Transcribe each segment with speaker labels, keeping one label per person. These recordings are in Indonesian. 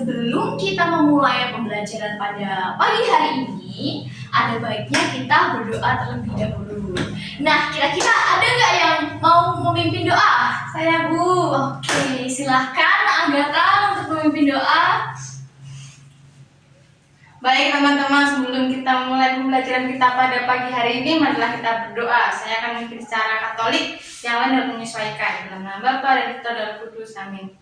Speaker 1: sebelum kita memulai pembelajaran pada pagi hari ini, ada baiknya kita berdoa terlebih dahulu. Nah, kira-kira ada nggak yang mau memimpin doa?
Speaker 2: Saya, Bu.
Speaker 1: Oke, silahkan Agatha untuk memimpin doa.
Speaker 2: Baik teman-teman, sebelum kita mulai pembelajaran kita pada pagi hari ini, marilah kita berdoa. Saya akan memimpin secara Katolik, yang lain dapat menyesuaikan. Dalam nama Bapa dan Putra dan Roh Kudus. Amin.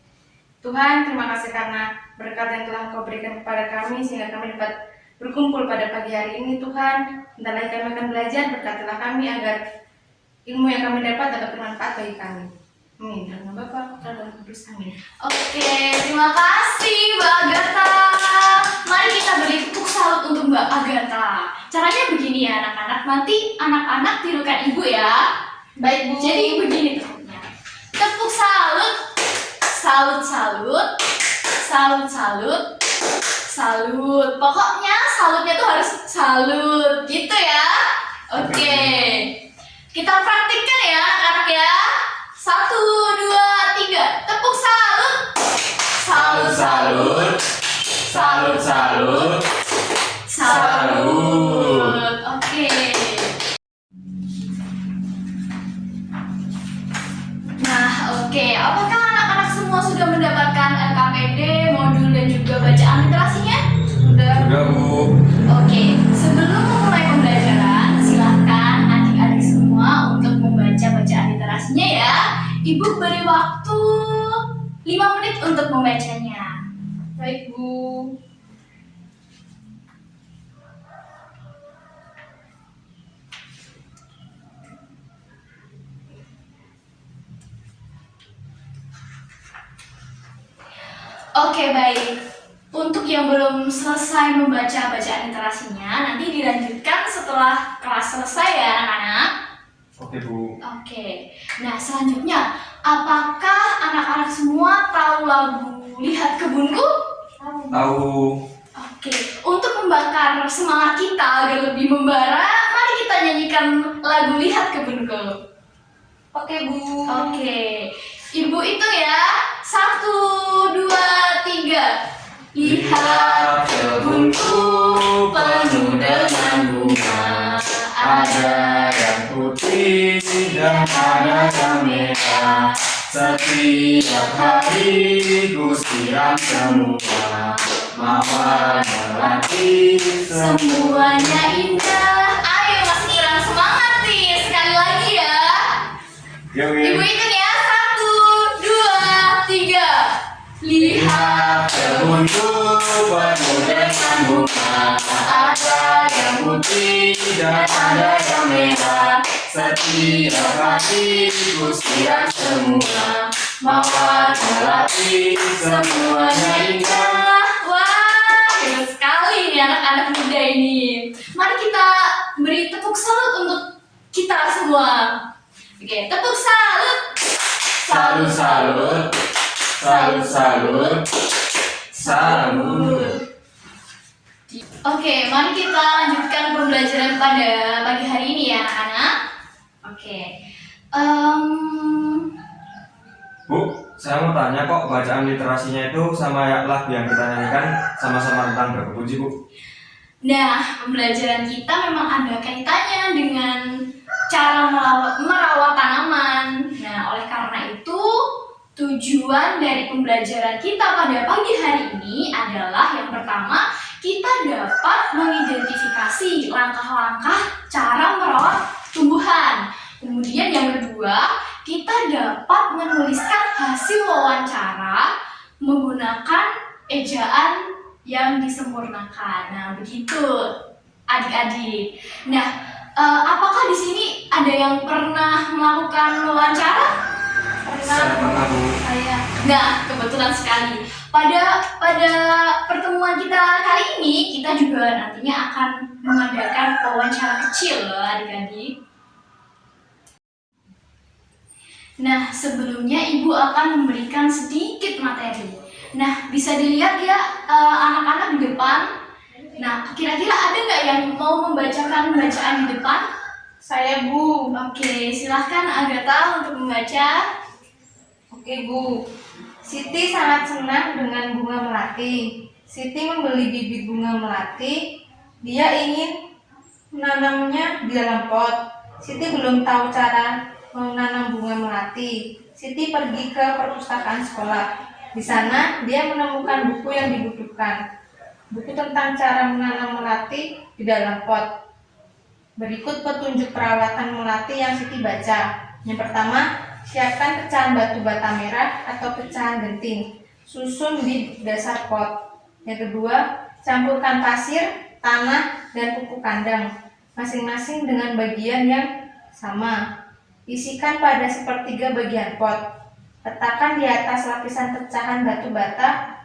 Speaker 2: Tuhan, terima kasih karena berkat yang telah Engkau berikan kepada kami sehingga kami dapat berkumpul pada pagi hari ini. Tuhan, bentar lagi kami akan belajar, berkatilah kami agar ilmu yang kami dapat bermanfaat bagi kami. Amin. Dalam nama Bapa, Putra dan Roh Kudus. Amin.
Speaker 1: Oke, terima kasih Mbak Agatha. Mari kita beri tepuk salut untuk Mbak Agatha. Caranya begini ya anak-anak, nanti anak-anak tirukan ibu ya.
Speaker 2: Baik, Bu.
Speaker 1: Jadi begini tepuknya. Tepuk salut, salut, salut, salut, salut, salut. Pokoknya salutnya tuh harus salut, gitu ya. Oke, kita praktikkan ya anak-anak ya. 1, 2, 3, tepuk salut. Salut, salut, salut, salut, salut. Oke. Nah, oke. Apakah anak-anak semua sudah mendapatkan LKPD, modul dan juga bacaan literasinya?
Speaker 2: Sudah,
Speaker 3: Bu.
Speaker 1: Oke. Sebelum memulai pembelajaran, silakan adik-adik semua untuk membaca bacaan literasinya ya. Ibu beri waktu 5 menit untuk membacanya.
Speaker 2: baik, Bu.
Speaker 1: Oke, baik. Untuk yang belum selesai membaca bacaan literasinya, nanti dilanjutkan setelah kelas selesai ya anak-anak.
Speaker 3: Oke, Bu.
Speaker 1: Oke. Nah, selanjutnya, apakah anak-anak semua tahu lagu Lihat Kebunku?
Speaker 3: Tahu.
Speaker 1: Oke. Untuk membakar semangat kita agar lebih membara, mari kita nyanyikan lagu Lihat Kebunku.
Speaker 2: Oke, Bu.
Speaker 1: Oke. Ibu itu ya. 1, 2, 3. Lihat kebunku penuh dengan bunga,
Speaker 3: Ada yang putih dan ada yang merah. Setiap hari ku siram semua, mawar melati
Speaker 1: semuanya indah. Ayo, masih kurang semangat nih. Sekali lagi ya. Ibu itu ya. 1, 2, 3. Lihat
Speaker 3: kebunku penuh dengan bunga, ada yang putih dan ada yang merah. Setiap hari ku siram semua, mawar melati semuanya indah.
Speaker 1: Wah, hebat sekali nih anak-anak muda ini. Mari kita beri tepuk salut untuk kita semua. Oke, tepuk salut.
Speaker 3: Salut, salut, salut, salut, salut.
Speaker 1: Oke, mari kita lanjutkan pembelajaran pada pagi hari ini ya anak-anak. Oke.
Speaker 3: Bu, saya mau tanya kok bacaan literasinya itu sama lagu yang kita nyanyikan sama-sama tentang berkebun sih, Bu?
Speaker 1: Nah, pembelajaran kita memang ada kaitannya dengan cara merawat tanaman. Nah, oleh karena itu, tujuan dari pembelajaran kita pada pagi hari ini adalah yang pertama, kita dapat mengidentifikasi langkah-langkah cara merawat tumbuhan. Kemudian yang kedua, kita dapat menuliskan hasil wawancara menggunakan ejaan yang disempurnakan. Nah, begitu adik-adik. Nah, apakah di sini ada yang pernah melakukan wawancara?
Speaker 3: Saya pernah, Bu.
Speaker 1: Nah, kebetulan sekali. Pada pertemuan kita kali ini, kita juga nantinya akan mengadakan wawancara kecil loh adik-adik. Nah, sebelumnya Ibu akan memberikan sedikit materi. Nah, bisa dilihat ya anak-anak di depan. Nah, kira-kira ada nggak yang mau membacakan bacaan di depan?
Speaker 2: Saya, Bu.
Speaker 1: Oke, silahkan Agatha untuk membaca.
Speaker 2: Oke, Bu. Siti sangat senang dengan bunga melati. Siti membeli bibit bunga melati. Dia ingin menanamnya di dalam pot. Siti belum tahu cara menanam bunga melati. Siti pergi ke perpustakaan sekolah. Di sana dia menemukan buku yang dibutuhkan. Buku tentang cara menanam melati di dalam pot. Berikut petunjuk perawatan melati yang Siti baca. Yang pertama, siapkan pecahan batu bata merah atau pecahan genting. Susun di dasar pot. Yang kedua, campurkan pasir, tanah, dan pupuk kandang, masing-masing dengan bagian yang sama. Isikan pada sepertiga bagian pot. Letakkan di atas lapisan pecahan batu bata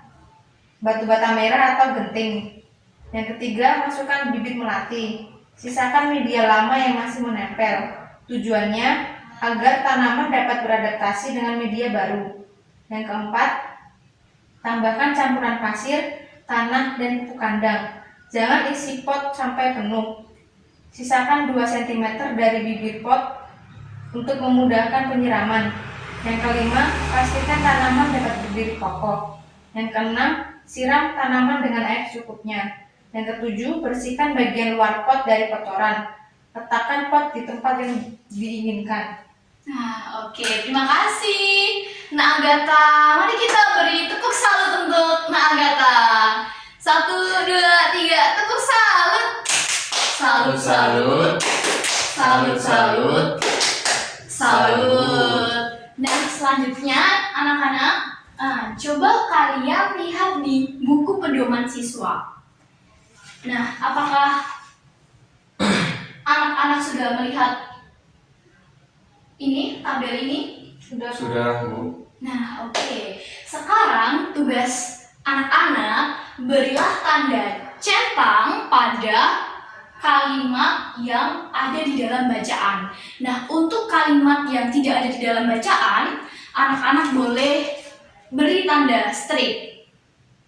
Speaker 2: merah atau genting. Yang ketiga, masukkan bibit melati. Sisakan media lama yang masih menempel. Tujuannya agar tanaman dapat beradaptasi dengan media baru. Yang keempat, tambahkan campuran pasir, tanah, dan pupuk kandang. Jangan isi pot sampai penuh. Sisakan 2 cm dari bibir pot untuk memudahkan penyiraman. Yang kelima, pastikan tanaman dapat berdiri kokoh. Yang keenam, siram tanaman dengan air secukupnya. Yang ketujuh, bersihkan bagian luar pot dari kotoran. Letakkan pot di tempat yang diinginkan.
Speaker 1: Nah, oke, terima kasih Nak Agatha. Mari kita beri tepuk salut untuk Nak Agatha. 1, 2, 3, tepuk salut. Salut, salut. Salut, salut. Salut. Nah, selanjutnya anak-anak, coba kalian lihat di buku pedoman siswa. Nah, apakah anak-anak sudah melihat ini, tabel ini?
Speaker 3: Sudah, Bu.
Speaker 1: Nah, oke. Sekarang tugas anak-anak, berilah tanda centang pada kalimat yang ada di dalam bacaan. Nah, untuk kalimat yang tidak ada di dalam bacaan, anak-anak boleh beri tanda straight.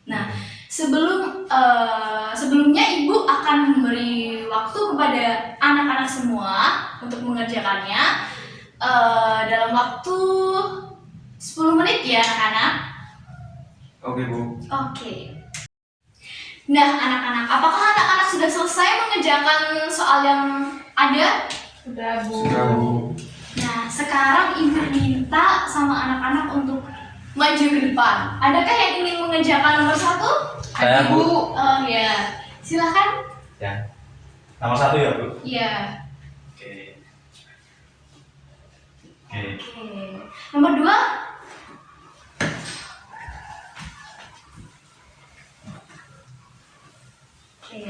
Speaker 1: Nah, sebelumnya Ibu akan memberi waktu kepada anak-anak semua untuk mengerjakannya dalam waktu 10 menit ya anak-anak.
Speaker 3: Oke, Bu.
Speaker 1: Oke. Nah, anak-anak, apakah anak-anak sudah selesai mengerjakan soal yang ada?
Speaker 2: Sudah, Bu.
Speaker 3: Sudah, Bu.
Speaker 1: Nah, sekarang Ibu minta sama anak-anak untuk maju ke depan. Adakah yang ingin mengerjakan nomor 1?
Speaker 3: Saya, Bu.
Speaker 1: Oh ya, silakan.
Speaker 3: Ya. Nomor 1 ya, Bu.
Speaker 1: Iya.
Speaker 3: Oke. Oke.
Speaker 1: Oke. Nomor 2? Oke.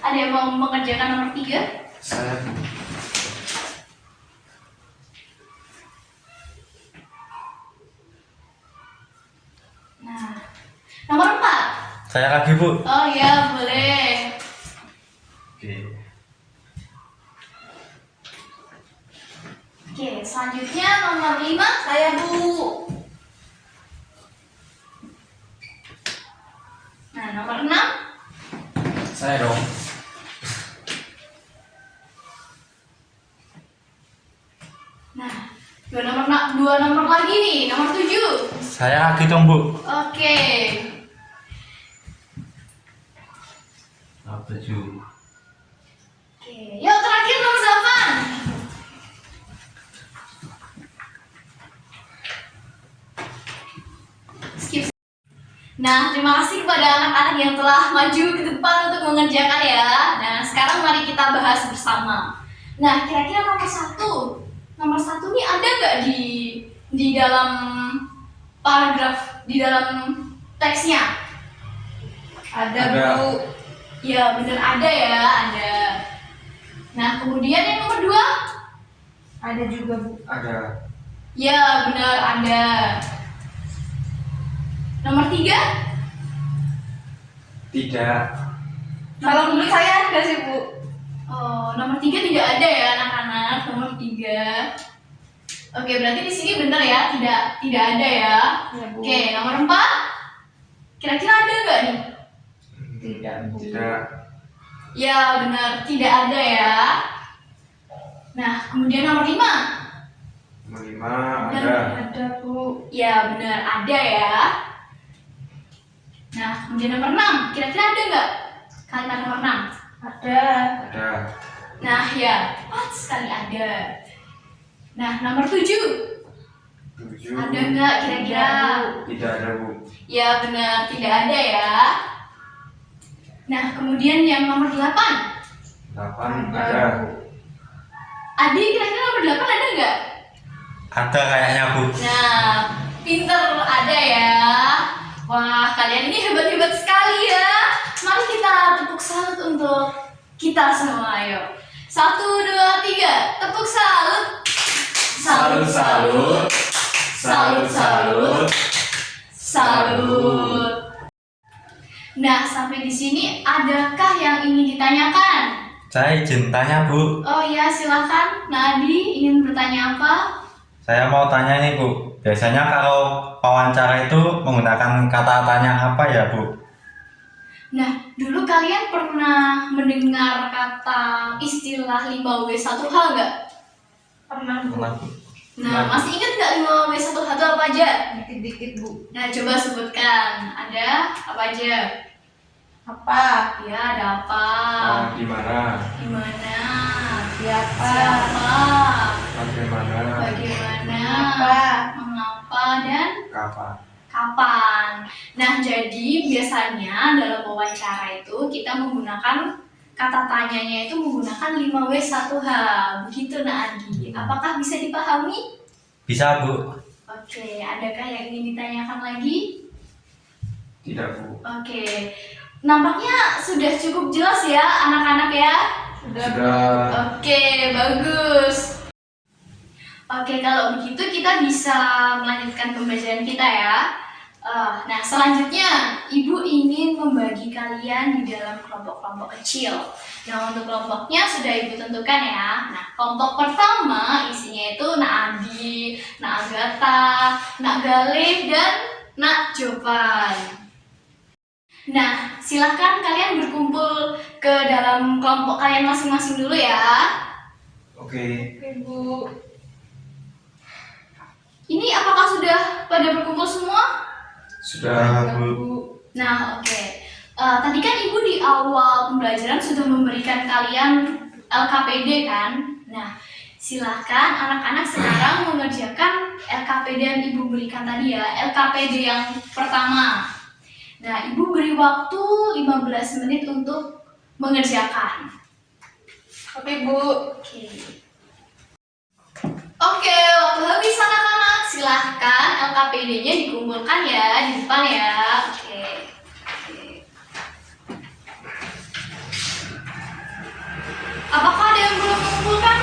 Speaker 1: Ada yang mau mengerjakan nomor 3?
Speaker 3: Saya, Bu.
Speaker 1: Nah, nomor 4?
Speaker 3: Saya lagi, Bu.
Speaker 1: Oh ya, boleh.
Speaker 3: Oke.
Speaker 1: Oke, selanjutnya nomor 5 saya Bu. Nah, nomor 6?
Speaker 3: Saya dong.
Speaker 1: Nah, dua nomor lagi nih, nomor 7.
Speaker 3: Saya lagi dong, Bu.
Speaker 1: Oke.
Speaker 3: Nomor 7.
Speaker 1: Oke, yuk terakhir nomor 8. Skip. Nah, terima kasih kepada anak-anak yang telah maju ke depan untuk mengerjakan ya. Nah, sekarang mari kita bahas bersama. Nah, kira-kira nomor 1. Nomor 1 ini ada nggak di dalam paragraf, di dalam teksnya?
Speaker 2: Ada,
Speaker 3: Ada.
Speaker 2: Bu.
Speaker 1: Ya, bener ada ya, ada. Nah, kemudian yang nomor 2?
Speaker 2: Ada juga, Bu.
Speaker 3: Ada.
Speaker 1: Ya, benar ada. Nomor 3?
Speaker 3: Tidak.
Speaker 2: Kalau menurut saya ada sih, Bu.
Speaker 1: Oh, nomor 3 tidak ada ya anak-anak, nomor 3. Oke, berarti di sini benar ya, tidak ada ya.
Speaker 2: Ya, Bu.
Speaker 1: Oke, nomor 4? Kira-kira ada nggak nih?
Speaker 2: Tidak, Bu.
Speaker 3: Tidak.
Speaker 1: Ya, benar, tidak ada ya. Nah, kemudian nomor 5?
Speaker 3: 5
Speaker 1: Ada,
Speaker 3: ada.
Speaker 2: Ada, Bu.
Speaker 1: Ya benar, ada ya. Nah, kemudian nomor 6. Kira-kira ada nggak kalimat nomor 6?
Speaker 2: Ada.
Speaker 3: Ada.
Speaker 1: Nah, ya, tepat sekali ada. Nah, nomor 7.
Speaker 3: 7.
Speaker 1: Ada nggak kira-kira?
Speaker 3: Tidak ada, Bu.
Speaker 1: Ya benar, tidak ada ya. Nah, kemudian yang nomor 8.
Speaker 3: 8 ada.
Speaker 1: Adi, kira-kira nomor 8 ada nggak?
Speaker 4: Ada kayaknya, Bu.
Speaker 1: Nah, pinter, ada ya. Wah, kalian ini hebat-hebat sekali ya. Mari kita tepuk salut untuk kita semua, ayo. 1, 2, 3, tepuk salut.
Speaker 3: Salut, salut.
Speaker 1: Salut, salut. Salut. Nah, sampai di sini adakah yang ingin ditanyakan?
Speaker 4: Saya izin tanya, Bu.
Speaker 1: Oh ya, silakan. Nadi ingin bertanya apa?
Speaker 4: Saya mau tanya nih, Bu. Biasanya kalau wawancara itu menggunakan kata tanya apa ya, Bu?
Speaker 1: Nah, dulu kalian pernah mendengar kata istilah 5W1H nggak?
Speaker 2: Pernah, Bu.
Speaker 4: Pernah, Bu.
Speaker 1: Nah, masih ingat nggak 5W1H itu apa aja?
Speaker 2: Dikit-dikit, Bu.
Speaker 1: Nah, coba sebutkan. Ada apa aja?
Speaker 2: Apa?
Speaker 1: Ya, ada apa?
Speaker 3: Di mana?
Speaker 1: Di mana?
Speaker 2: Siapa?
Speaker 1: Siapa?
Speaker 3: Bagaimana?
Speaker 1: Bagaimana?
Speaker 2: Apa?
Speaker 1: Mengapa? Dan
Speaker 3: Kapan?
Speaker 1: kapan? Nah, jadi biasanya dalam wawancara itu kita menggunakan kata tanyanya itu menggunakan 5W1H. Begitu, Adi. Apakah bisa dipahami?
Speaker 4: Bisa, Bu.
Speaker 1: Oke, adakah yang ingin ditanyakan lagi?
Speaker 3: Tidak, Bu.
Speaker 1: Oke, nampaknya sudah cukup jelas ya anak-anak ya.
Speaker 3: Sudah.
Speaker 1: Oke, bagus. Oke, kalau begitu kita bisa melanjutkan pembelajaran kita ya. Nah, selanjutnya Ibu ingin membagi kalian di dalam kelompok-kelompok kecil. Nah, untuk kelompoknya sudah Ibu tentukan ya. Nah, kelompok pertama isinya itu Nak Adi, Nak Agatha, Nak Galih, dan Nak Jopan. Nah, silahkan kalian berkumpul ke dalam kelompok kalian masing-masing dulu ya.
Speaker 3: Oke.
Speaker 2: Oke, Bu.
Speaker 1: Ini apakah sudah pada berkumpul semua?
Speaker 3: Sudah.
Speaker 4: Bu.
Speaker 1: Nah, oke. Tadi kan Ibu di awal pembelajaran sudah memberikan kalian LKPD kan? Nah, silahkan anak-anak sekarang mengerjakan LKPD yang Ibu berikan tadi ya. LKPD yang pertama. Nah, Ibu beri waktu 15 menit untuk mengerjakan.
Speaker 2: Oke, Bu.
Speaker 1: Oke. Oke, waktu habis anak-anak. Silahkan LKPD-nya dikumpulkan ya di depan ya. Oke. Apakah ada yang belum mengumpulkan?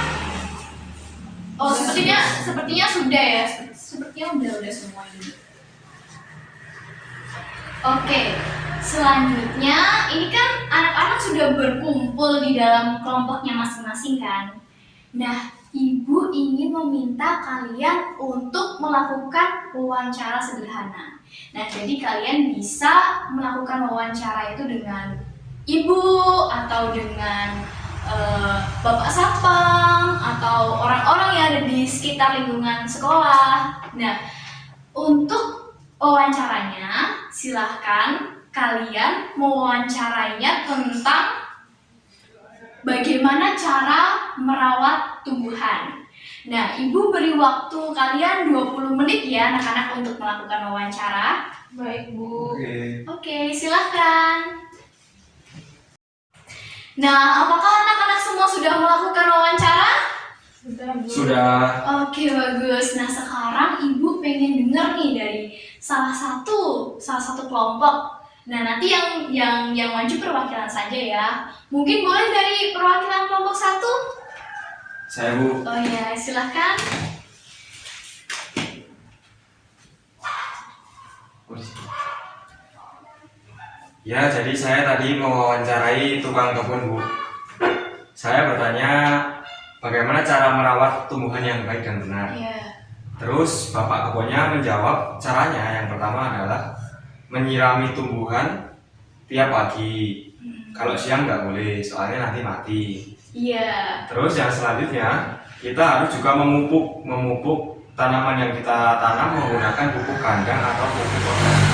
Speaker 1: Oh, sepertinya sudah ya. Sepertinya udah semua ini. Oke, selanjutnya ini kan anak-anak sudah berkumpul di dalam kelompoknya masing-masing kan. Nah, Ibu ingin meminta kalian untuk melakukan wawancara sederhana. Nah, jadi kalian bisa melakukan wawancara itu dengan Ibu atau dengan Bapak Satpam atau orang-orang yang ada di sekitar lingkungan sekolah. Nah, untuk wawancaranya, silahkan kalian mewawancarainya tentang bagaimana cara merawat tumbuhan. Nah, Ibu beri waktu kalian 20 menit ya anak-anak untuk melakukan wawancara.
Speaker 2: Baik, Bu.
Speaker 3: Oke.
Speaker 1: Oke, silahkan. Nah, apakah anak-anak semua sudah melakukan wawancara?
Speaker 2: Sudah, Bu.
Speaker 3: Sudah.
Speaker 1: Oke, bagus. Nah, sekarang Ibu pengen dengar nih dari salah satu kelompok. Nah, nanti yang maju perwakilan saja ya. Mungkin boleh dari perwakilan kelompok 1?
Speaker 3: Saya, Bu.
Speaker 1: Oh ya, silahkan.
Speaker 3: Ya, jadi saya tadi mewawancarai tukang kebun, Bu. Saya bertanya bagaimana cara merawat tumbuhan yang baik dan benar.
Speaker 1: Iya.
Speaker 3: Terus bapak kebunnya menjawab caranya yang pertama adalah menyirami tumbuhan tiap pagi. Kalau siang nggak boleh, soalnya nanti mati.
Speaker 1: Iya.
Speaker 3: Terus yang selanjutnya kita harus juga memupuk tanaman yang kita tanam menggunakan pupuk kandang atau pupuk organik.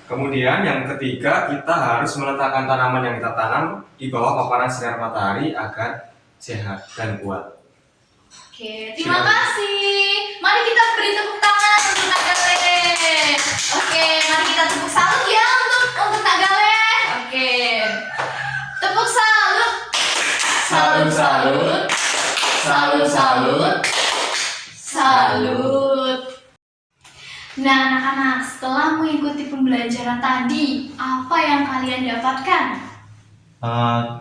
Speaker 3: Kemudian yang ketiga, kita harus meletakkan tanaman yang kita tanam di bawah paparan sinar matahari agar sehat dan kuat.
Speaker 1: Oke, terima kasih. Mari kita beri tepuk tangan untuk Kak Gale. Oke, mari kita tepuk salut ya untuk Kak Gale. Oke. Tepuk salut. Salut, salut. Salut, salut. Salut. Nah, anak-anak, setelah mengikuti pembelajaran tadi, apa yang kalian dapatkan?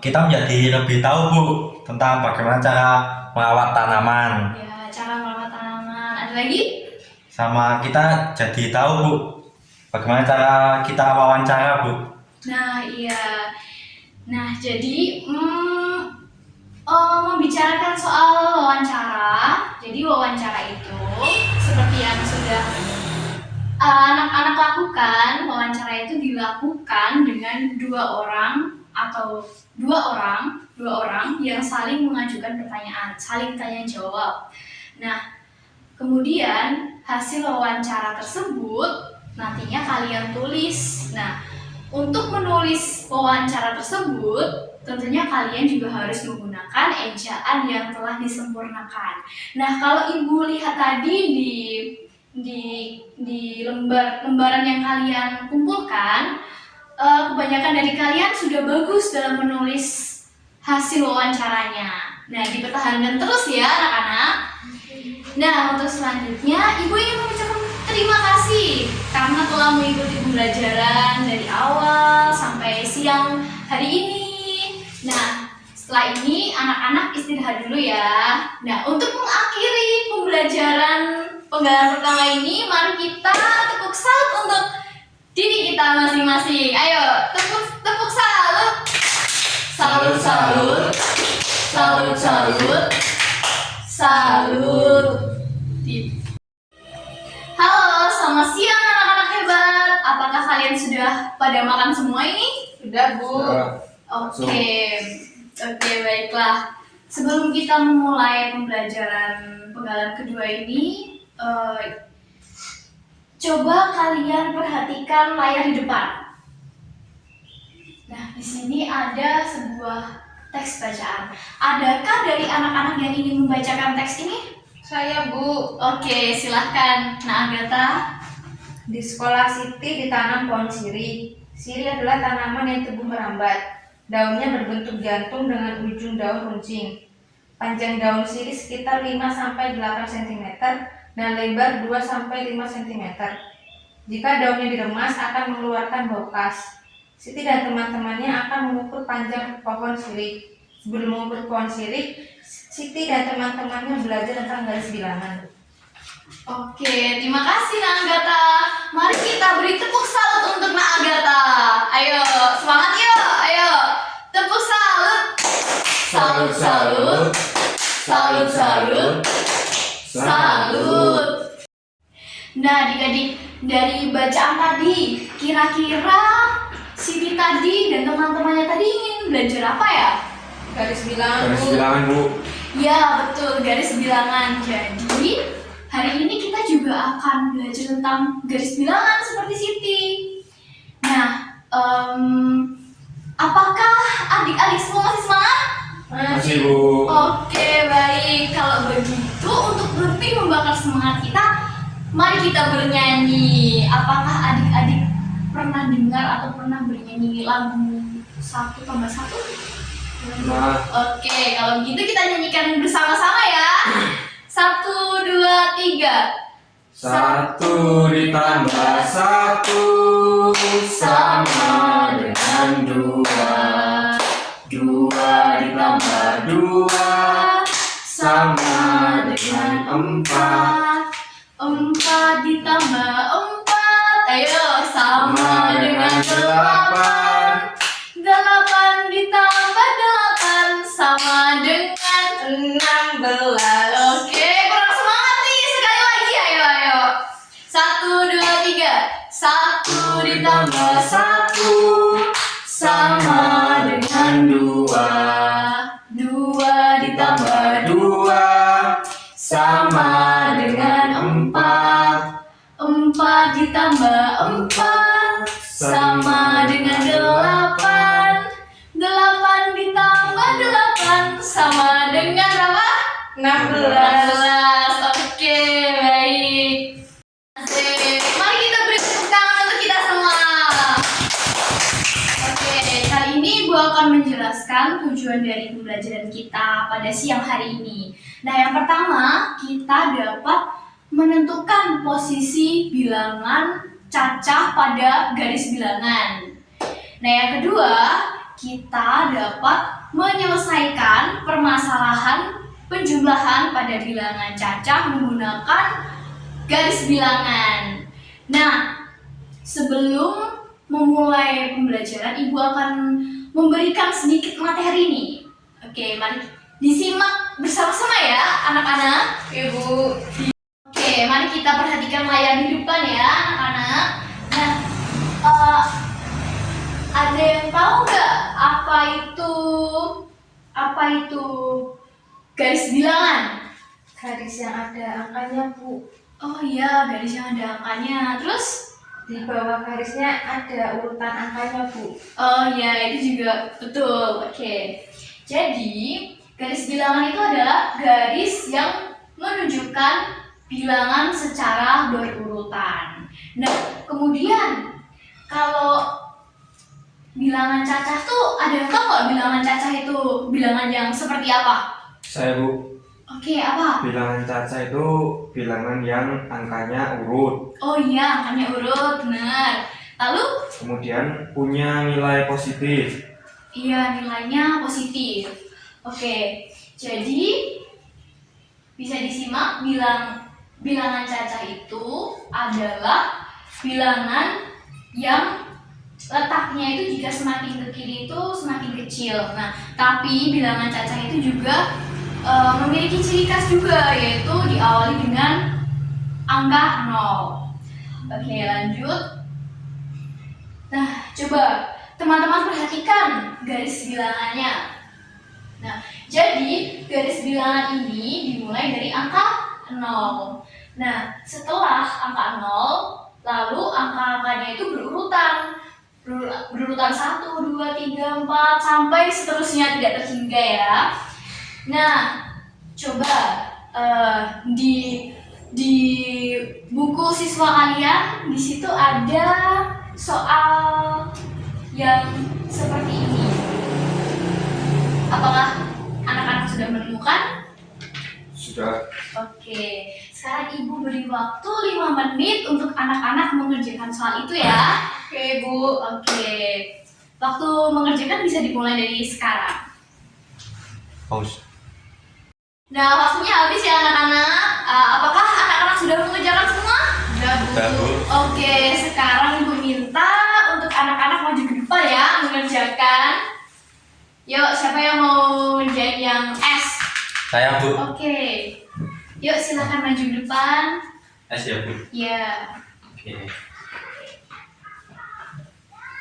Speaker 4: Kita menjadi lebih tahu Bu tentang bagaimana cara merawat tanaman.
Speaker 1: Ya, cara merawat tanaman. Ada lagi?
Speaker 4: Sama kita jadi tahu Bu bagaimana cara kita wawancara Bu.
Speaker 1: Nah, iya. Nah, jadi membicarakan soal wawancara. Jadi wawancara itu seperti yang sudah anak-anak lakukan. Wawancara itu dilakukan dengan dua orang yang saling mengajukan pertanyaan, saling tanya jawab. Nah, kemudian hasil wawancara tersebut nantinya kalian tulis. Nah, untuk menulis wawancara tersebut, tentunya kalian juga harus menggunakan ejaan yang telah disempurnakan. Nah, kalau Ibu lihat tadi di lembaran yang kalian kumpulkan, kebanyakan dari kalian sudah bagus dalam menulis hasil wawancaranya. Nah, dipertahankan terus ya anak-anak. Nah, untuk selanjutnya Ibu ingin mengucapkan terima kasih karena telah mengikuti pembelajaran dari awal sampai siang hari ini. Nah, setelah ini anak-anak istirahat dulu ya. Nah, untuk mengakhiri pembelajaran penggalan pertama ini, mari kita tepuk salut untuk diri kita masing-masing. Ayo, tepuk salut. Salut, salut. Salut, salut. Salut. Halo, selamat siang anak-anak hebat. Apakah kalian sudah pada makan semua ini?
Speaker 2: Sudah Bu.
Speaker 1: Oke, baiklah. Sebelum kita memulai pembelajaran penggalan kedua ini, coba kalian perhatikan layar di depan. Nah, di sini ada sebuah teks bacaan. Adakah dari anak-anak yang ingin membacakan teks ini?
Speaker 2: Saya Bu.
Speaker 1: Oke, silahkan. Nah, Agatha.
Speaker 2: Di sekolah Siti ditanam pohon sirih. Sirih adalah tanaman yang tumbuh merambat. Daunnya berbentuk jantung dengan ujung daun runcing. Panjang daun sirih sekitar 5-8 cm dan lebar 2-5 cm. Jika daunnya diremas akan mengeluarkan bau khas. Siti dan teman-temannya akan mengukur panjang pohon sirih. Sebelum mengukur pohon sirih, Siti dan teman-temannya belajar tentang garis bilangan.
Speaker 1: Oke, terima kasih Nak Agatha. Mari kita beri tepuk salut untuk Nak Agatha. Ayo, semangat yuk. Ayo, tepuk salut. Salut, salut. Salut, salut. Salut. Nah, adik-adik, dari bacaan tadi, kira-kira Siti tadi dan teman-temannya tadi ingin belajar apa ya?
Speaker 2: Garis bilangan
Speaker 3: Garis
Speaker 2: Bu.
Speaker 3: bilangan Bu.
Speaker 1: Ya, betul, garis bilangan. Jadi, hari ini kita juga akan belajar tentang garis bilangan seperti Siti. Nah, apakah adik-adik semua masih semangat?
Speaker 3: Masih Bu.
Speaker 1: Oke, baik. Kalau begitu, untuk lebih membakar semangat kita, mari kita bernyanyi. Apakah adik-adik pernah dengar atau pernah bernyanyi lagu 1+1?
Speaker 3: Nah,
Speaker 1: Oke, kalau begitu kita nyanyikan bersama-sama ya. 1, 2, 3.
Speaker 3: 1 ditambah 1 sama dengan 2. 2 ditambah 2 sama dengan 4.
Speaker 1: 4 ditambah 4, ayo sama dengan 8. 8 ditambah 8 sama dengan 16. Oke, kurang semangat nih. Sekali lagi, ayo. 1, 2, 3. 1 ditambah 1 sama dengan 2. 2 ditambah 2 sama dengan
Speaker 2: 16.
Speaker 1: Oke, baik. Asik. Mari kita beri tepuk tangan untuk kita semua. Oke, kali ini Ibu akan menjelaskan tujuan dari pembelajaran kita pada siang hari ini. Nah, yang pertama, kita dapat menentukan posisi bilangan cacah pada garis bilangan. Nah, yang kedua, kita dapat menyelesaikan permasalahan penjumlahan pada bilangan cacah menggunakan garis bilangan. Nah, sebelum memulai pembelajaran, Ibu akan memberikan sedikit materi nih. Oke, mari disimak bersama-sama ya, anak-anak.
Speaker 2: Ibu.
Speaker 1: Oke, mari kita perhatikan layar di depan ya, anak-anak. Nah, ada yang tahu nggak apa itu garis bilangan?
Speaker 2: Garis yang ada angkanya, Bu.
Speaker 1: Oh iya, garis yang ada angkanya. Terus?
Speaker 2: Di bawah garisnya ada urutan angkanya, Bu.
Speaker 1: Oh iya, itu juga betul. Oke. Jadi, garis bilangan itu adalah garis yang menunjukkan bilangan secara berurutan. Nah, kemudian kalau bilangan cacah tuh ada yang tahu nggak bilangan cacah itu bilangan yang seperti apa?
Speaker 3: Saya Bu,
Speaker 1: Oke, apa?
Speaker 3: bilangan cacah itu bilangan yang angkanya urut,
Speaker 1: Oh iya, angkanya urut, benar. Lalu?
Speaker 3: kemudian punya nilai positif.
Speaker 1: Iya, nilainya positif. Oke, jadi bisa disimak bilangan cacah itu adalah bilangan yang letaknya itu jika semakin ke kiri itu semakin kecil. Nah, tapi bilangan cacah itu juga memiliki ciri khas juga, yaitu diawali dengan angka 0. Oke, lanjut. Nah, coba teman-teman perhatikan garis bilangannya. Nah, jadi garis bilangan ini dimulai dari angka 0. Nah, setelah angka 0, lalu angka-angkanya itu berurutan. Berurutan 1, 2, 3, 4, sampai seterusnya tidak terhingga ya. Nah, coba di buku siswa kalian di situ ada soal yang seperti ini. Apakah anak-anak sudah menemukan?
Speaker 3: Sudah.
Speaker 1: Oke, sekarang Ibu beri waktu 5 menit untuk anak-anak mengerjakan soal itu ya.
Speaker 2: Oke, Bu.
Speaker 1: Oke, waktu mengerjakan bisa dimulai dari sekarang.
Speaker 4: Pause.
Speaker 1: Nah, waktunya habis ya anak-anak. Apakah anak-anak sudah mengerjakan semua?
Speaker 2: Sudah, Bu.
Speaker 4: Sudah, Bu.
Speaker 1: Oke, sekarang Ibu minta untuk anak-anak maju ke depan ya mengerjakan. Yuk, siapa yang mau ngerjain yang S?
Speaker 4: Saya, Bu.
Speaker 1: Oke, yuk silakan maju ke depan.
Speaker 4: S ya, Bu.
Speaker 1: Ya,
Speaker 4: Oke.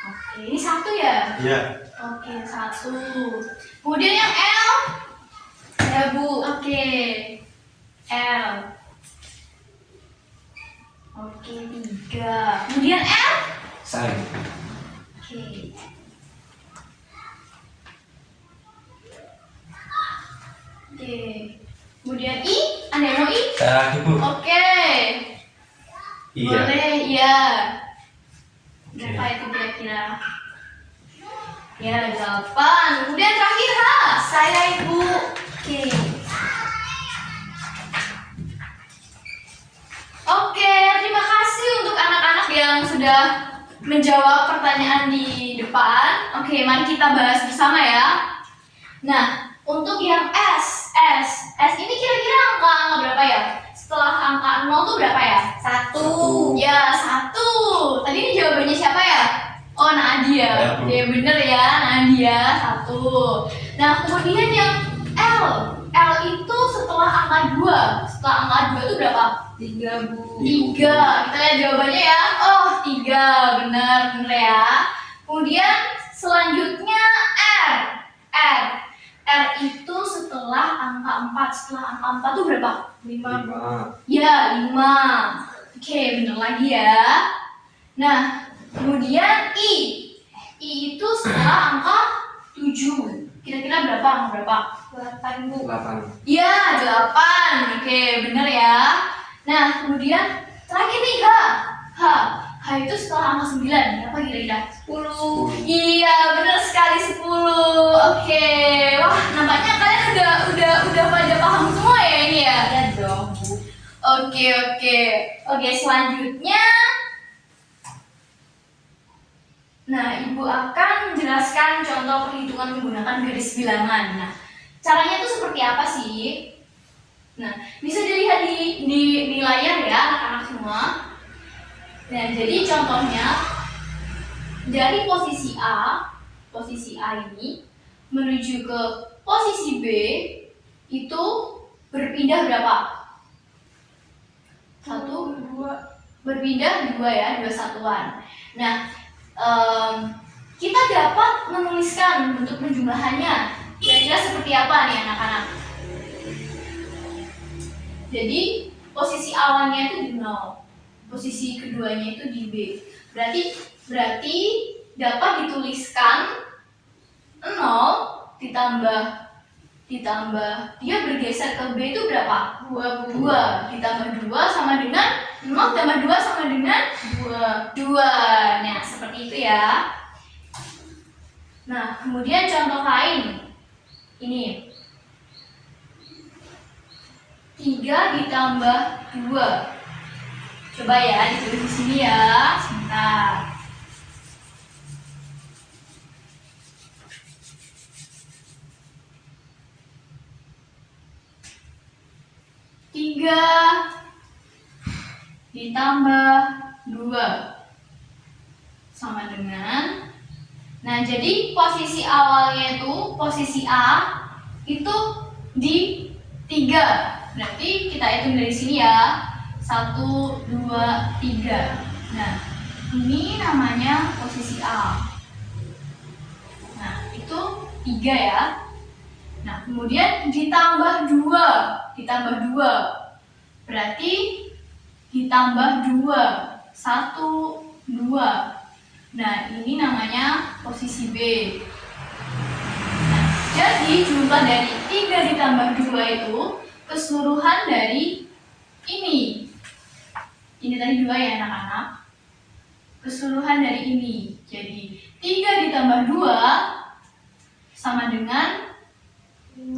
Speaker 1: oke, ini 1 ya?
Speaker 4: Iya.
Speaker 1: Oke, 1. Kemudian yang L? Ya Bu, oke. L. Oke, 3. Kemudian L?
Speaker 3: Saya.
Speaker 1: Oke. Oke. Kemudian I? Ada yang mau I?
Speaker 4: Saya lagi, Bu.
Speaker 1: Oke.
Speaker 4: Iya.
Speaker 1: Boleh, iya.
Speaker 4: Oke.
Speaker 1: Berapa itu kira-kira? Ya, 8. Kemudian terakhir H. Saya Ibu. Oke. Oke, terima kasih untuk anak-anak yang sudah menjawab pertanyaan di depan. Oke, mari kita bahas bersama ya. Nah, untuk yang S ini kira-kira angka berapa ya? Setelah angka 0 tuh berapa ya?
Speaker 2: 1.
Speaker 1: Ya, 1. Tadi ini jawabannya siapa ya? Oh, Nadia.
Speaker 4: Ya, Bu.
Speaker 1: Oke, bener ya, Nadia. 1. Nah, kemudian yang L itu setelah angka 2. Setelah angka 2 itu berapa?
Speaker 2: 3, Bu.
Speaker 1: 3. Kita lihat jawabannya ya. Oh, 3. Benar ya. Kemudian selanjutnya R itu setelah angka 4. Setelah angka 4 itu berapa?
Speaker 2: 5, Bu.
Speaker 3: 5.
Speaker 1: Ya, 5. Oke, bener lagi ya. Nah, kemudian I itu setelah angka 7. Kira-kira berapa? berapa? Angka berapa?
Speaker 2: 8 Bu.
Speaker 3: 8.
Speaker 1: Iya, 8. Oke, bener ya. Nah, kemudian terakhir nih H. H itu setelah angka 9. Apa kira-kira?
Speaker 2: 10.
Speaker 1: Iya, bener sekali 10. Oke. Wah, nampaknya kalian udah pada paham semua ya ini ya?
Speaker 2: Iya dong Bu.
Speaker 1: Oke, oke. Oke, selanjutnya. Nah, Ibu akan menjelaskan contoh perhitungan menggunakan garis bilangan. Nah, caranya itu seperti apa sih? Nah, bisa dilihat di layar ya, anak-anak semua. Nah, jadi contohnya dari posisi A ini menuju ke posisi B itu berpindah berapa? 1, 2, berpindah 2 ya, 2 satuan. Nah, kita dapat menuliskan bentuk penjumlahannya. Kira-kira seperti apa nih anak-anak? Jadi posisi awalnya itu di 0, posisi keduanya itu di B. Berarti dapat dituliskan 0 ditambah dia bergeser ke B itu berapa? 2 ditambah 2 sama dengan 0 tambah 2 sama dengan 2. Nah, seperti itu ya. Nah, kemudian contoh lain. Ini 3 ditambah 2. Coba ya ditulis di sini ya. Sebentar. 3 ditambah 2 sama dengan, nah jadi posisi awalnya itu posisi A itu di 3, berarti kita hitung dari sini ya, 1, 2, 3. Nah ini namanya posisi A. Nah itu 3 ya. Nah kemudian ditambah 2 berarti ditambah 2, 1, 2. Nah ini namanya posisi B. Nah jadi jumlah dari 3 ditambah 2 itu keseluruhan dari ini tadi 2 ya anak-anak, keseluruhan dari ini. Jadi 3 ditambah 2 sama dengan 5.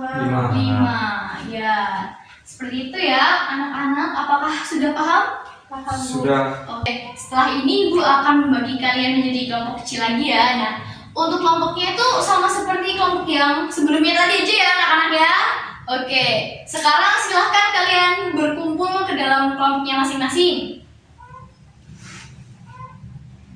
Speaker 1: Ya, seperti itu ya anak-anak. Apakah sudah paham?
Speaker 2: Paham Bu.
Speaker 3: Sudah.
Speaker 1: Oke, setelah ini Ibu akan membagi kalian menjadi kelompok kecil lagi ya. Nah, untuk kelompoknya itu sama seperti kelompok yang sebelumnya tadi aja ya anak-anak ya. Oke, sekarang silahkan kalian berkumpul ke dalam kelompoknya masing-masing.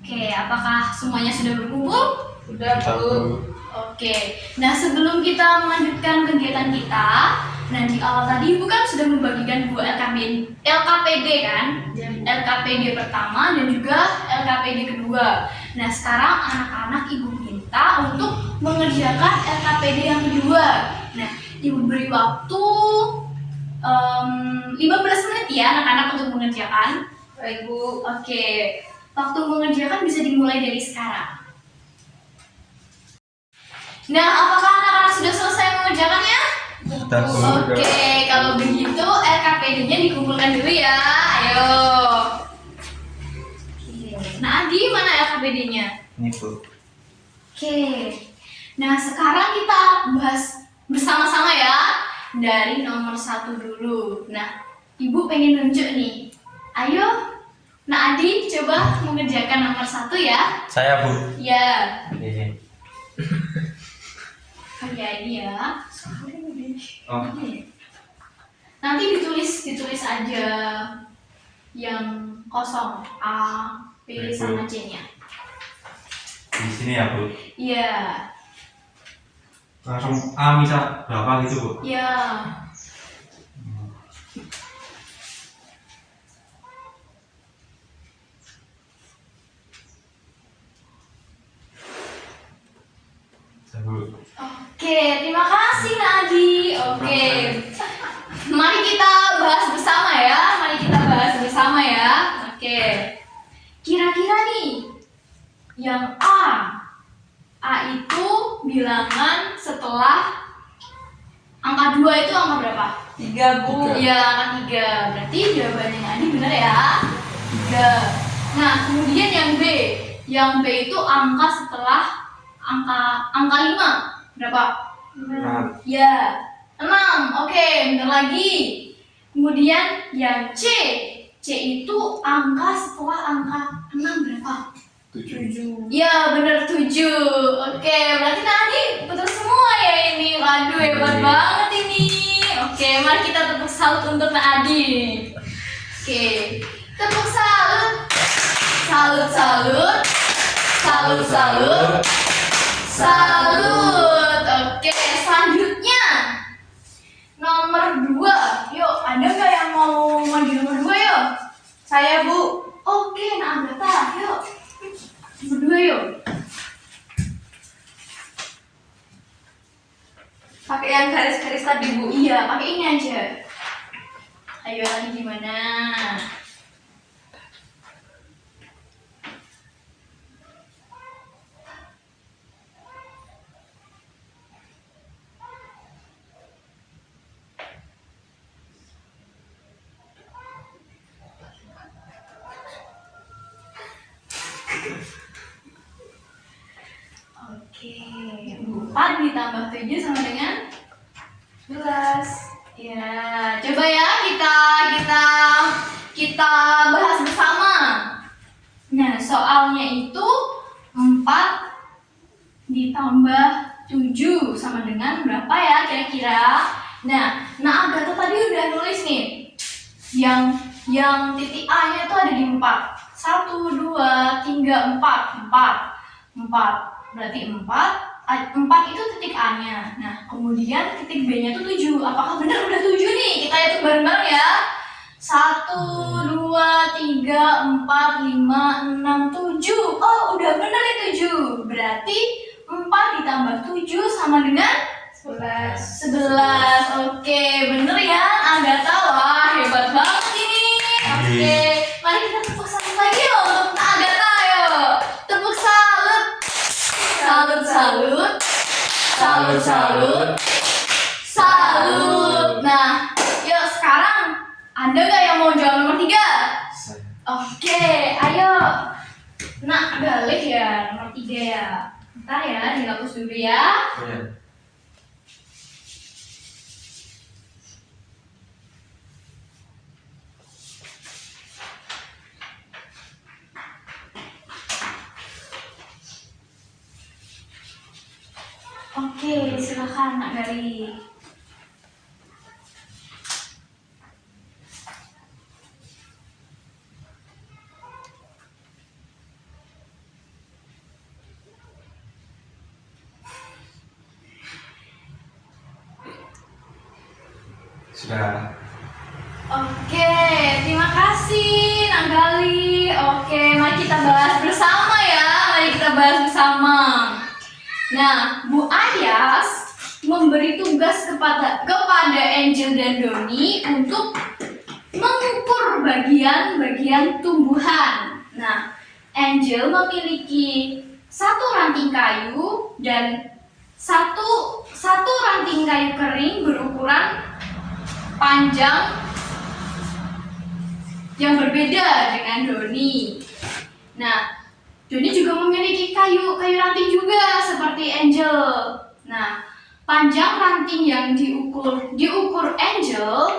Speaker 1: Oke, apakah semuanya sudah berkumpul?
Speaker 2: Sudah Bu.
Speaker 1: Oke, nah sebelum kita melanjutkan kegiatan kita, nah di awal tadi Ibu kan sudah membagikan 2 LKPD kan? LKPD pertama dan juga LKPD kedua. Nah sekarang anak-anak Ibu minta untuk mengerjakan LKPD yang kedua. Nah Ibu beri waktu 15 menit ya anak-anak untuk mengerjakan.
Speaker 2: Baik Bu.
Speaker 1: Oke, waktu mengerjakan bisa dimulai dari sekarang. Nah, apakah anak-anak sudah selesai mengerjakannya?
Speaker 4: Sudah Bu.
Speaker 1: Oke, kalau begitu LKPD-nya dikumpulkan dulu ya. Ayo. Oke. Nah, Adi mana LKPD-nya?
Speaker 4: Ini Bu.
Speaker 1: Oke. Nah, sekarang kita bahas bersama-sama ya. Dari nomor 1 dulu. Nah, Ibu pengen nunjuk nih. Ayo. Nah, Adi coba mengerjakan nomor 1 ya.
Speaker 4: Saya Bu.
Speaker 1: Ya.
Speaker 4: Ini.
Speaker 1: Ya ini ya.
Speaker 3: Oh.
Speaker 1: Nanti ditulis aja yang kosong A, B sama C-nya.
Speaker 4: Di sini ya Bu.
Speaker 1: Iya.
Speaker 3: Langsung A misal berapa gitu Bu?
Speaker 1: Iya.
Speaker 4: Bu.
Speaker 1: Oke, terima kasih Nadi. Oke. Mari kita bahas bersama ya. Oke. Kira-kira nih yang A itu bilangan setelah Angka 2 itu angka berapa?
Speaker 2: 3 Bu.
Speaker 1: Iya, angka 3. Berarti jawabannya Adi benar ya. 3. Nah, kemudian yang B. Yang B itu angka setelah angka 5. Berapa?
Speaker 3: Nah,
Speaker 1: Ya, 6. Oke, benar lagi. Kemudian yang C. C itu angka setelah angka 6 berapa?
Speaker 3: 7.
Speaker 1: Ya, benar 7. Oke, berarti tadi betul semua ya ini. Waduh, hebat banget ini. Oke, mari kita tepuk salut untuk Adi. Oke, tepuk salut. Salut, salut. Salut, salut. Salut. Oke, selanjutnya nomor 2. Yuk, ada nggak yang mau maju nomor 2 yuk?
Speaker 2: Saya Bu.
Speaker 1: Oke, nah Agatha, yuk. Berdua yuk.
Speaker 2: Pakai yang garis-garis tadi Bu.
Speaker 1: Iya, pakai ini aja. Ayo lagi gimana? Oke, 4 ditambah 7 sama dengan 11. Ya, coba ya kita bahas bersama. Nah, soalnya itu 4 ditambah 7 sama dengan berapa ya kira-kira? Nah, Agatha tadi udah nulis nih. Yang titik A-nya tuh ada di 4. 1 2 3 4. 4. Berarti 4 itu titik A-nya. Nah, kemudian titik B-nya tuh 7. Apakah benar udah 7 nih? Kita hitung bareng-bareng ya. 1 2 3 4 5 6 7. Oh, udah benar nih 7. Berarti 4 ditambah 7 sama dengan 11. Oke, bener ya Agatha. Wah, hebat banget ini. Oke, mari kita tepuk salut lagi yuk untuk Agatha. Ayo, tepuk salut. Salut, salut. Salut, salut. Salut. Nah, yuk sekarang ada nggak yang mau jawab nomor 3? Oke, ayo. Nah, balik ya nomor 3 ya. Bentar ya, dihapus dulu ya.
Speaker 3: Iya.
Speaker 1: Oke, silakan Nak Gali.
Speaker 3: Sudah.
Speaker 1: Oke, terima kasih Nak Gali. Oke, mari kita bahas bersama ya. Mari kita bahas bersama. Nah, Bu Ayas memberi tugas kepada Angel dan Doni untuk mengukur bagian-bagian tumbuhan. Nah, Angel memiliki satu ranting kayu dan satu ranting kayu kering berukuran panjang yang berbeda dengan Doni. Nah, Doni juga memiliki kayu ranting juga seperti Angel. Nah, panjang ranting yang diukur Angel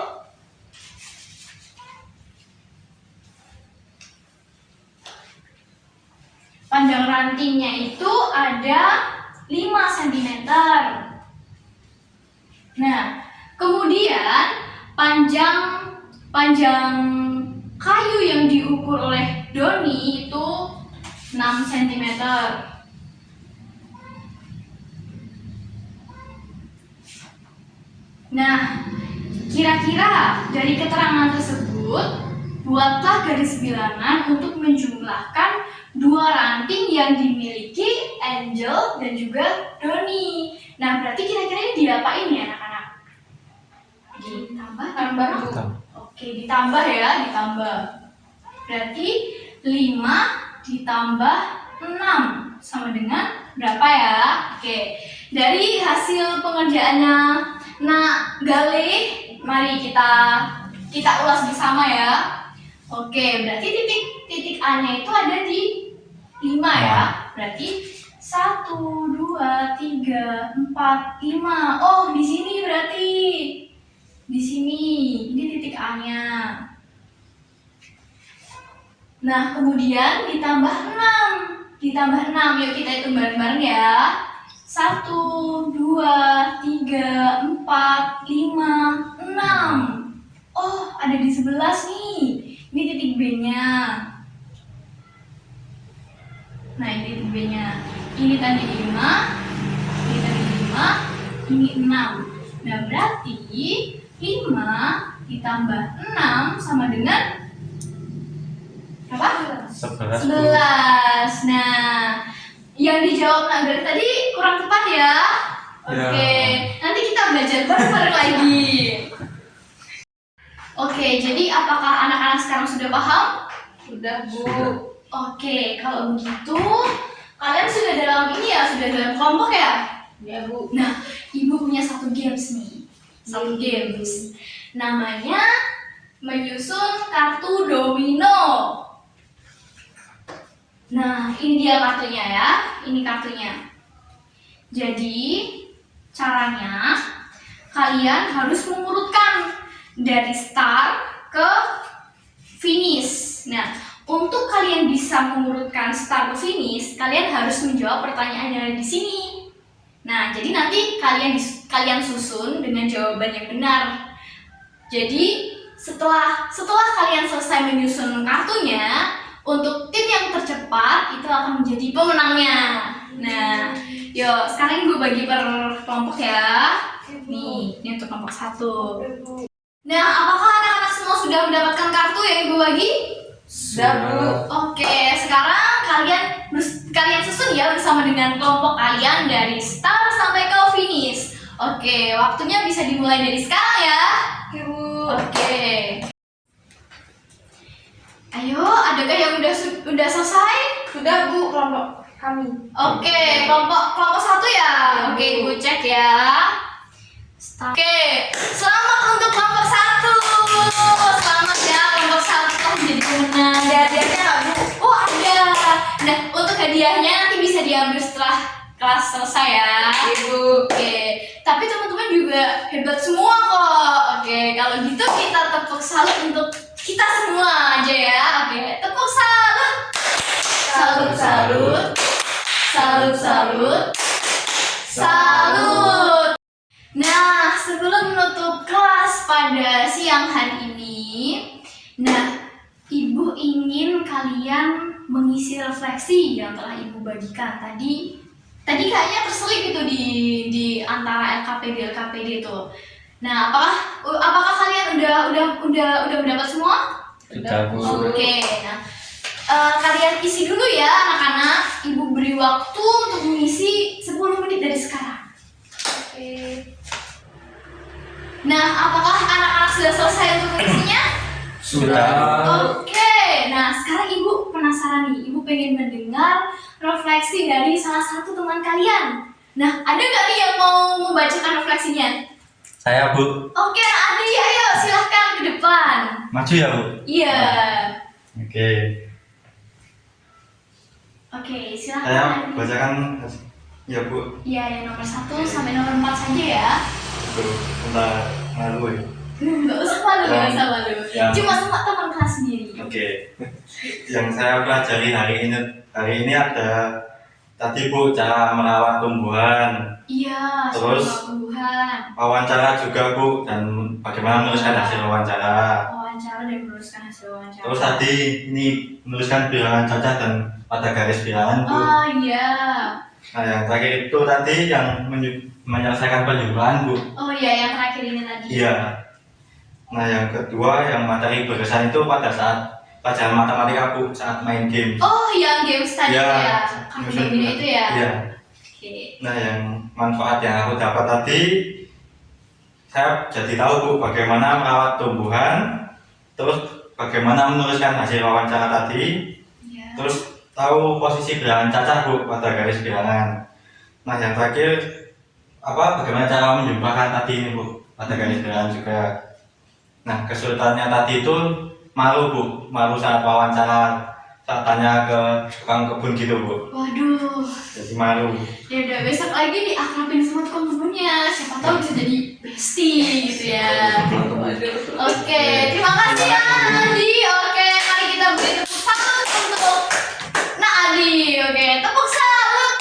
Speaker 1: panjang rantingnya itu ada 5 cm. Nah, kemudian panjang kayu yang diukur oleh Doni itu 6 cm. Nah, kira-kira dari keterangan tersebut, buatlah garis bilangan untuk menjumlahkan 2 ranting yang dimiliki Angel dan juga Doni. Nah, berarti kira-kira ini diapain ya anak-anak? Ditambah? Oke, ditambah ya, ditambah. Berarti 5 ditambah 6 sama dengan berapa ya? Oke, dari hasil pengerjaannya Nah, Galih, mari kita ulas bersama ya. Oke, berarti titik A-nya itu ada di 5 ya. Berarti 1, 2, 3, 4, 5. Oh, di sini berarti. Di sini. Ini titik A-nya. Nah, kemudian ditambah 6. Ditambah 6. Yuk kita hitung bareng-bareng ya. 1, 2, 3, 4, 5, 6. Oh, ada di 11 nih. Ini titik B-nya. Nah, ini titik B-nya. Ini tadi 5. Ini tadi 5. Ini 6. Nah, berarti 5 ditambah 6 sama dengan berapa?
Speaker 4: 11.
Speaker 1: 11. Nah, yang dijawab Nagar tadi kurang tepat ya. Oke, nanti kita belajar bareng-bareng lagi. Oke, jadi apakah anak-anak sekarang sudah paham?
Speaker 2: Sudah, Bu.
Speaker 1: Oke, kalau begitu kalian sudah sudah dalam kelompok ya?
Speaker 2: Ya, Bu.
Speaker 1: Nah, Ibu punya satu games nih. Satu games. Namanya menyusun kartu domino. Nah, ini dia kartunya ya. Ini kartunya. Jadi, caranya kalian harus mengurutkan dari start ke finish. Nah, untuk kalian bisa mengurutkan start ke finish, kalian harus menjawab pertanyaan yang ada di sini. Nah, jadi nanti kalian susun dengan jawaban yang benar. Jadi, setelah kalian selesai menyusun kartunya, untuk tim yang tercepat itu akan menjadi pemenangnya. Nah, yuk sekarang gue bagi per kelompok ya. Nih, ini untuk kelompok 1. Nah, apakah anak-anak semua sudah mendapatkan kartu yang ibu bagi?
Speaker 2: Sudah, Bu.
Speaker 1: Oke, sekarang kalian susun ya bersama dengan kelompok kalian dari start sampai ke finish. Oke, waktunya bisa dimulai dari sekarang ya.
Speaker 2: Oke, Bu.
Speaker 1: Oke. Ayo, adakah yang udah selesai?
Speaker 2: Sudah, Bu, kelompok kami.
Speaker 1: Oke, kelompok 1 ya. Oke, ibu cek ya. Oke, selamat untuk kelompok 1. Selamat ya kelompok 1 telah menjadi pemenang.
Speaker 2: Ada hadiahnya nggak, Bu?
Speaker 1: Oh, ada. Nah, untuk hadiahnya nanti bisa diambil setelah kelas selesai ya.
Speaker 2: Ibu.
Speaker 1: Oke, tapi teman-teman juga hebat semua kok. Oke, kalau gitu kita tepuk salut untuk kita semua aja ya. Oke, tepuk salut. Salut, salut. Salut, salut. Salut. Nah, sebelum menutup kelas pada siang hari ini, Ibu ingin kalian mengisi refleksi yang telah Ibu bagikan tadi. Tadi kayaknya terselip itu di antara LKPD itu. Nah, apakah kalian udah mendapat semua?
Speaker 4: Sudah, Bu.
Speaker 1: Oke. Nah, kalian isi dulu ya anak-anak. Ibu beri waktu untuk mengisi 10 menit dari sekarang.
Speaker 2: Oke.
Speaker 1: Nah, apakah anak-anak sudah selesai untuk mengisinya?
Speaker 4: Sudah.
Speaker 1: Oke. Nah, sekarang Ibu penasaran nih. Ibu pengen mendengar refleksi dari salah satu teman kalian. Nah, ada nggak nih yang mau membacakan refleksinya?
Speaker 4: Saya, Bu.
Speaker 1: Oke, Adi, ayo silahkan ke depan.
Speaker 4: Maju ya, Bu?
Speaker 1: Iya.
Speaker 4: Oke.
Speaker 1: Oke, silahkan.
Speaker 4: Saya
Speaker 1: Adi.
Speaker 4: bacakan ya, Bu.
Speaker 1: Iya, yang nomor 1 sampai nomor 4 saja ya.
Speaker 4: Tuh, bentar malu ya.
Speaker 1: Nggak usah malu, nggak usah malu.
Speaker 4: Ya.
Speaker 1: Cuma sama teman kelas sendiri.
Speaker 4: Oke. Yang saya pelajari hari ini ada tadi, Bu, cara merawat tumbuhan,
Speaker 1: Iya,
Speaker 4: Terus?
Speaker 1: soal tumbuhan,
Speaker 4: wawancara juga, Bu, dan bagaimana menuliskan hasil wawancara.
Speaker 1: wawancara dan menuliskan hasil wawancara.
Speaker 4: Terus tadi ini menuliskan bilangan cacah dan pada garis bilangan, Bu.
Speaker 1: Oh iya.
Speaker 4: Nah, yang terakhir itu tadi yang menyelesaikan penyuluhan, Bu.
Speaker 1: Oh iya, yang terakhir ini tadi.
Speaker 4: Iya. Nah, yang kedua yang materi berkesan itu pada saat pelajaran matematika, Bu, saat main game.
Speaker 1: Oh, yang games tadi
Speaker 4: Iya.
Speaker 1: ya. Kartu domino itu ya.
Speaker 4: Iya.
Speaker 1: Oke.
Speaker 4: Nah, yang manfaat yang aku dapat tadi, saya jadi tahu, Bu, bagaimana merawat tumbuhan, terus bagaimana menuliskan hasil wawancara tadi,
Speaker 1: Iya.
Speaker 4: terus tahu posisi bilangan cacah, Bu, pada garis bilangan. Nah, yang terakhir bagaimana cara menjumlahkan tadi ini Bu, pada garis besar juga. Nah, kesulitannya tadi itu malu Bu, malu saat wawancara, saat tanya ke tukang kebun gitu Bu,
Speaker 1: Waduh.
Speaker 4: jadi malu.
Speaker 1: Ya udah besok lagi diakrabin sama tukang kebunnya. Siapa tahu bisa jadi bestie gitu ya. Waduh. Oke, terima kasih ya Adi. Oke, mari kita beri tepuk tangan untuk Adi. Oke, tepuk salut.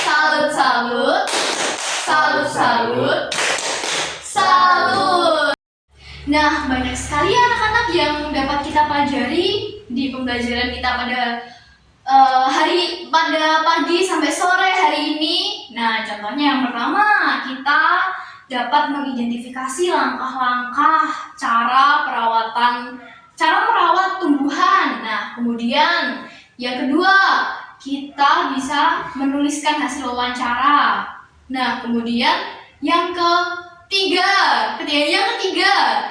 Speaker 1: Salut, salut. Salut, salut. Salut. Nah, banyak sekali anak-anak yang dapat kita pelajari di pembelajaran kita pada pagi sampai sore hari ini. Nah, contohnya yang pertama, kita dapat mengidentifikasi langkah-langkah cara merawat tumbuhan. Nah, kemudian yang kedua, kita bisa menuliskan hasil wawancara. Nah, kemudian yang ketiga,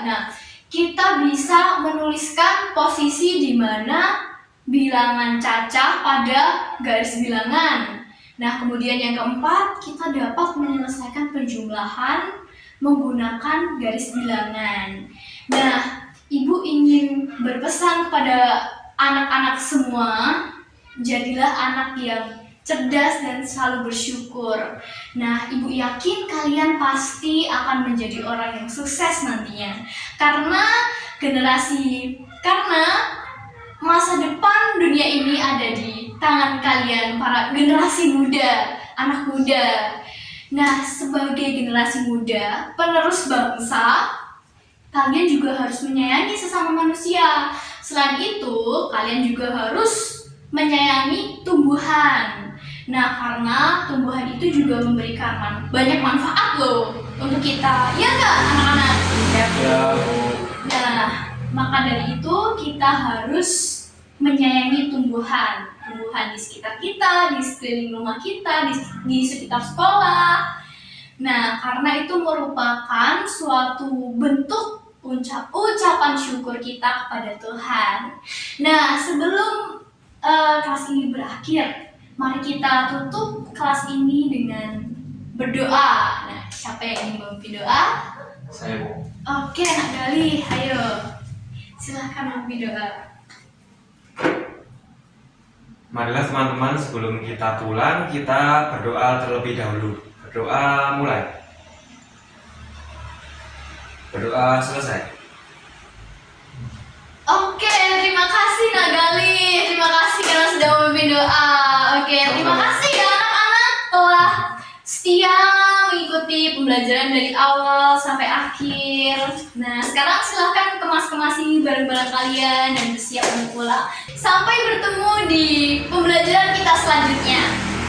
Speaker 1: nah, kita bisa menuliskan posisi di mana bilangan cacah pada garis bilangan. Nah, kemudian yang keempat, kita dapat menyelesaikan penjumlahan menggunakan garis bilangan. Nah, Ibu ingin berpesan kepada anak-anak semua, jadilah anak yang cerdas dan selalu bersyukur. Nah, Ibu yakin kalian pasti akan menjadi orang yang sukses nantinya. Karena masa depan dunia ini ada di tangan kalian, para generasi muda, anak muda. Nah, sebagai generasi muda, penerus bangsa, kalian juga harus menyayangi sesama manusia. Selain itu, kalian juga harus menyayangi tumbuhan. Nah, karena tumbuhan itu juga memberikan banyak manfaat loh untuk kita. Ya nggak, anak-anak?
Speaker 3: Ya.
Speaker 1: Nah, maka dari itu kita harus menyayangi tumbuhan di sekitar kita, di sekeliling rumah kita, di sekitar sekolah. Nah, karena itu merupakan suatu bentuk ucapan syukur kita kepada Tuhan. Nah, sebelum kelas ini berakhir, mari kita tutup kelas ini dengan berdoa. Nah, siapa yang ingin memimpin doa?
Speaker 3: Saya Bu.
Speaker 1: Oke, Nak Gali, ayo. Silahkan memimpin doa.
Speaker 3: Marilah teman-teman, sebelum kita pulang, kita berdoa terlebih dahulu. Berdoa mulai. Berdoa selesai.
Speaker 1: Oke, terima kasih Nak Gali. Terima kasih karena sudah memimpin doa. Oke, terima kasih ya anak-anak telah setia mengikuti pembelajaran dari awal sampai akhir. Nah, sekarang silahkan kemas-kemasi barang-barang kalian dan bersiap untuk pulang. Sampai bertemu di pembelajaran kita selanjutnya.